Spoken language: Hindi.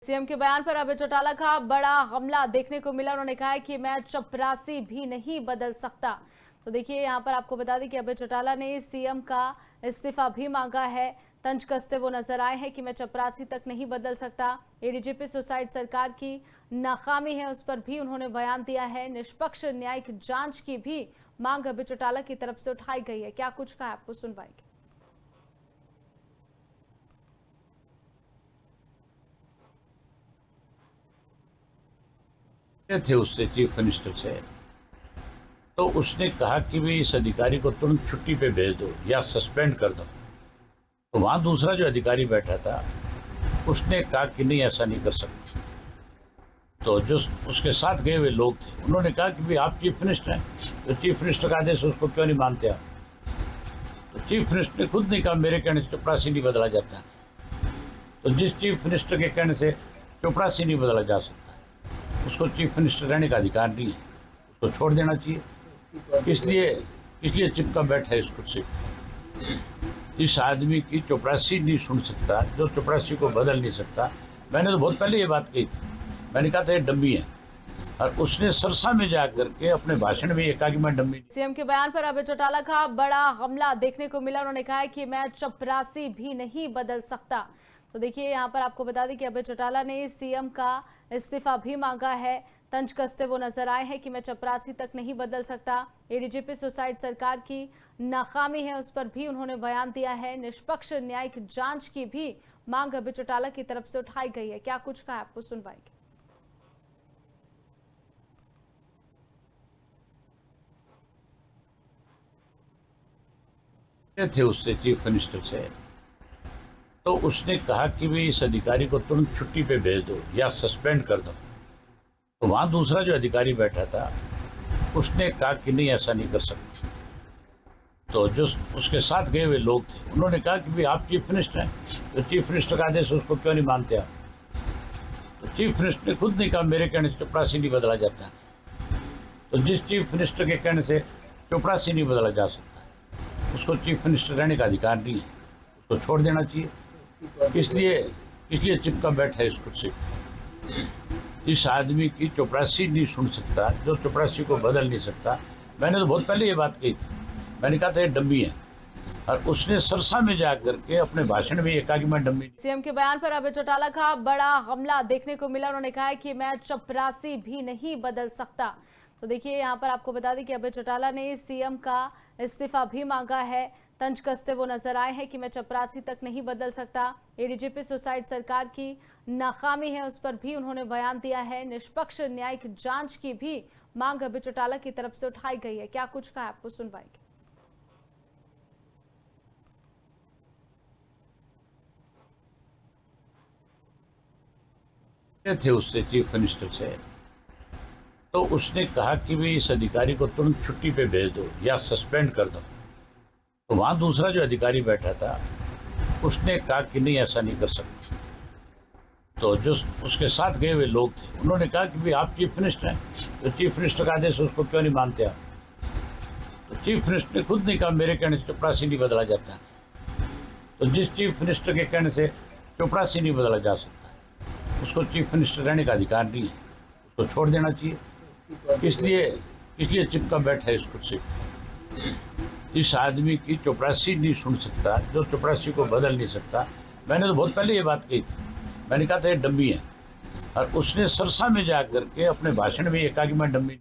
सीएम के बयान पर अभय चौटाला का बड़ा हमला देखने को मिला। उन्होंने कहा है कि मैं चपरासी भी नहीं बदल सकता। तो देखिए यहाँ पर आपको बता दें कि अभय चौटाला ने सीएम का इस्तीफा भी मांगा है। तंज कसते वो नजर आए हैं कि मैं चपरासी तक नहीं बदल सकता। एडीजीपी सुसाइड सरकार की नाकामी है, उस पर भी उन्होंने बयान दिया है। निष्पक्ष न्यायिक जांच की भी मांग अभय चौटाला की तरफ से उठाई गई है। क्या कुछ कहा आपको सुनवाएंगे। थे उससे चीफ मिनिस्टर से, तो उसने कहा कि भाई इस अधिकारी को तुरंत छुट्टी पे भेज दो या सस्पेंड कर दो। तो वहां दूसरा जो अधिकारी बैठा था उसने कहा कि नहीं, ऐसा नहीं कर सकते। तो जो उसके साथ गए हुए लोग थे उन्होंने कहा कि भाई आप चीफ मिनिस्टर हैं, तो चीफ मिनिस्टर का आदेश उसको क्यों नहीं मानते आप। तो चीफ मिनिस्टर ने खुद नहीं कहा मेरे कहने से चपरासी नहीं बदला जाता। तो जिस चीफ मिनिस्टर के कहने से चपरासी नहीं बदला जा सकता, उसको चीफ मिनिस्टर रहने का अधिकार नहीं है, उसको छोड़ देना चाहिए। इसलिए चिपका बैठा है इस कुर्सी पे। इस आदमी की चपरासी नहीं सुन सकता, जो चपरासी को बदल नहीं सकता। मैंने तो बहुत पहले ये बात कही थी, मैंने कहा था ये डम्मी है, और उसने सरसा में जाकर के अपने भाषण में ये कहा कि मैं डम्मी। सीएम के बयान पर अभय चौटाला का बड़ा हमला देखने को मिला। उन्होंने कहा है कि मैं चपरासी भी नहीं बदल सकता। तो देखिए यहाँ पर आपको बता दें कि अभय चौटाला ने सीएम का इस्तीफा भी मांगा है। तंज कसते वो नजर आए हैं कि मैं चपरासी तक नहीं बदल सकता। एडीजीपी सुसाइड सरकार की नाकामी है, उस पर भी उन्होंने बयान दिया है। निष्पक्ष न्यायिक जांच की भी मांग अभय चौटाला की तरफ से उठाई गई है। क्या कुछ कहा आपको सुनवाएंगे। थे उससे चीफ मिनिस्टर से, तो उसने कहा कि भाई इस अधिकारी को तुरंत छुट्टी पे भेज दो या सस्पेंड कर दो। तो वहां दूसरा जो अधिकारी बैठा था उसने कहा कि नहीं, ऐसा नहीं कर सकते। तो जो उसके साथ गए हुए लोग थे उन्होंने कहा कि भाई आप चीफ मिनिस्टर हैं, तो चीफ मिनिस्टर का आदेश उसको क्यों नहीं मानते आप। तो चीफ मिनिस्टर ने खुद नहीं कहा मेरे कहने से चपरासी नहीं बदला जाता। तो जिस चीफ मिनिस्टर के कहने से चपरासी नहीं बदला जा सकता, उसको चीफ मिनिस्टर रहने का अधिकार नहीं है, उसको छोड़ देना चाहिए। इसलिए चिपका बैठा है इस कुर्सी पे। इस आदमी की चपरासी नहीं सुन सकता, जो चपरासी को बदल नहीं सकता। मैंने तो बहुत पहले ये बात कही थी, मैंने कहा था ये डम्मी है, और उसने सरसा में जाकर के अपने भाषण में ये कहा कि मैं डम्मी। सीएम के बयान पर अभय चौटाला का बड़ा हमला देखने को मिला। उन्होंने कहा है कि मैं चपरासी भी नहीं बदल सकता। तो देखिए यहाँ पर आपको बता दें कि अभय चौटाला ने सीएम का इस्तीफा भी मांगा है। तंज कसते वो नजर आए हैं कि मैं चपरासी तक नहीं बदल सकता। एडीजीपी सुसाइड सरकार की नाकामी है, उस पर भी उन्होंने बयान दिया है। निष्पक्ष न्यायिक जांच की भी मांग अभय चौटाला की तरफ से उठाई गई है। क्या कुछ कहा आपको सुनवाएंगे। थे उससे चीफ मिनिस्टर से, तो उसने कहा कि भाई इस अधिकारी को तुरंत छुट्टी पे भेज दो या सस्पेंड कर दो। तो वहां दूसरा जो अधिकारी बैठा था उसने कहा कि नहीं, ऐसा नहीं कर सकते। तो जो उसके साथ गए हुए लोग थे उन्होंने कहा कि भाई आप चीफ मिनिस्टर हैं, तो चीफ मिनिस्टर का आदेश उसको क्यों नहीं मानते आप। तो चीफ मिनिस्टर ने खुद नहीं कहा मेरे कहने से चपरासी नहीं बदला जाता। तो जिस चीफ मिनिस्टर के कहने से चपरासी नहीं बदला जा सकता, उसको चीफ मिनिस्टर रहने का अधिकार नहीं है, उसको छोड़ देना चाहिए। इसलिए चिपका बैठा है इस कुर्सी पे। इस आदमी की चपरासी नहीं सुन सकता, जो चपरासी को बदल नहीं सकता। मैंने तो बहुत पहले ये बात कही थी, मैंने कहा था ये डम्मी है, और उसने सरसा में जाकर के अपने भाषण में ये कहा कि मैं डम्मी।